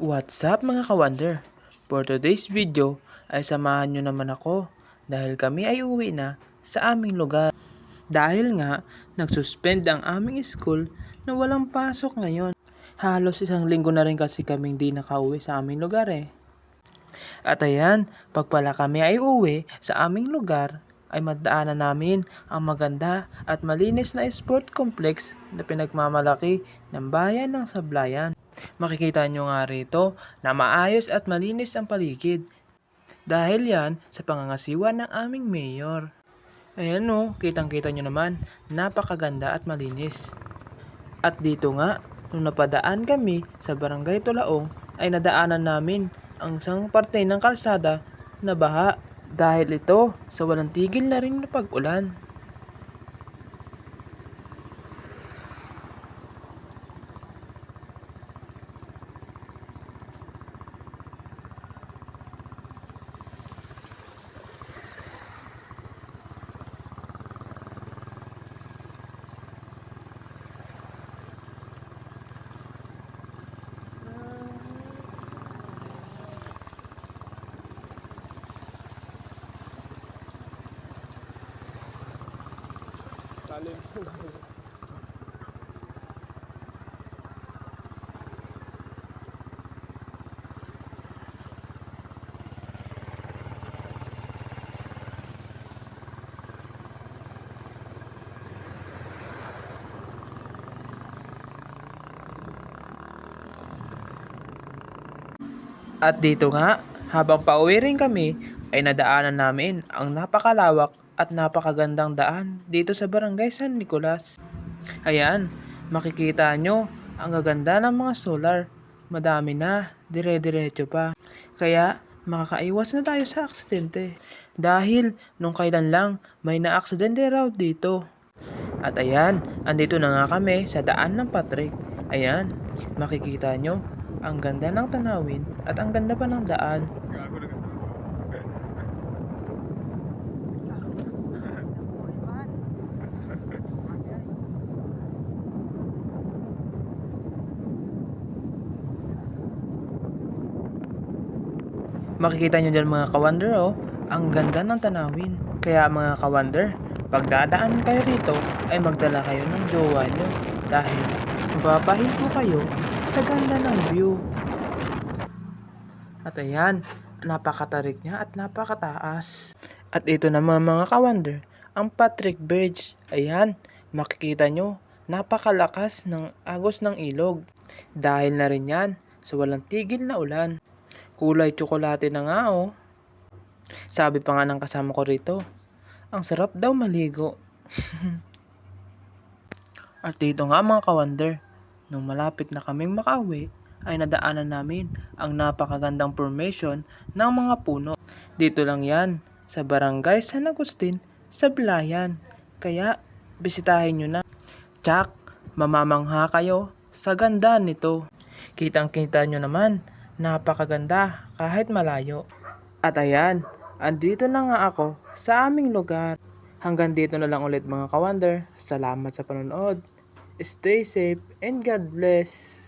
What's up mga ka-wonder? For today's video ay samahan nyo naman ako dahil kami ay uwi na sa aming lugar. Dahil nga nagsuspend ang aming school na walang pasok ngayon. Halos isang linggo na rin kasi kaming di nakauwi sa aming lugar eh. At ayan, pag pala kami ay uwi sa aming lugar, ay madaanan namin ang maganda at malinis na sport complex na pinagmamalaki ng bayan ng Sablayan. Makikita nyo nga rito na maayos at malinis ang paligid dahil yan sa pangangasiwa ng aming mayor. Ayan o, kitang-kita nyo naman, napakaganda at malinis. At dito nga, nung napadaan kami sa Barangay Tulaong, ay nadaanan namin ang isang parte ng kalsada na baha dahil ito sa walang tigil na rin na pag-ulan. At dito nga, habang pauwi rin kami, ay nadaanan namin ang napakalawak at napakagandang daan dito sa Barangay San Nicolas. Ayan, makikita nyo ang gaganda ng mga solar. Madami na, dire-diretso pa. Kaya makakaiwas na tayo sa aksidente. Dahil nung kailan lang may na-aksidente raw dito. At ayan, andito na nga kami sa daan ng Patrick. Ayan, makikita nyo ang ganda ng tanawin at ang ganda pa ng daan. Makikita nyo dyan mga ka-wonder oh, ang ganda ng tanawin. Kaya mga ka-wonder, pag dadaan kayo rito ay magdala kayo ng jowa nyo dahil mapapahinto kayo sa ganda ng view. At ayan, napakatarik niya at napakataas. At ito naman mga ka-wonder, ang Patrick Bridge. Ayan, makikita nyo, napakalakas ng agos ng ilog. Dahil na rin yan sa walang tigil na ulan. Kulay tsokolate na nga oh. Sabi pa nga ng kasama ko rito, ang sarap daw maligo. At dito nga mga ka-wonder, nung malapit na kaming makauwi, ay nadaanan namin ang napakagandang formation ng mga puno. Dito lang yan, sa Barangay San Agustin, Sablayan. Kaya, bisitahin nyo na. Tsak, mamamangha kayo sa ganda nito. Kitang-kita nyo naman, napakaganda kahit malayo. At ayan, andito na nga ako sa aming lugar. Hanggang dito na lang ulit mga ka-wonder. Salamat sa panonood. Stay safe and God bless.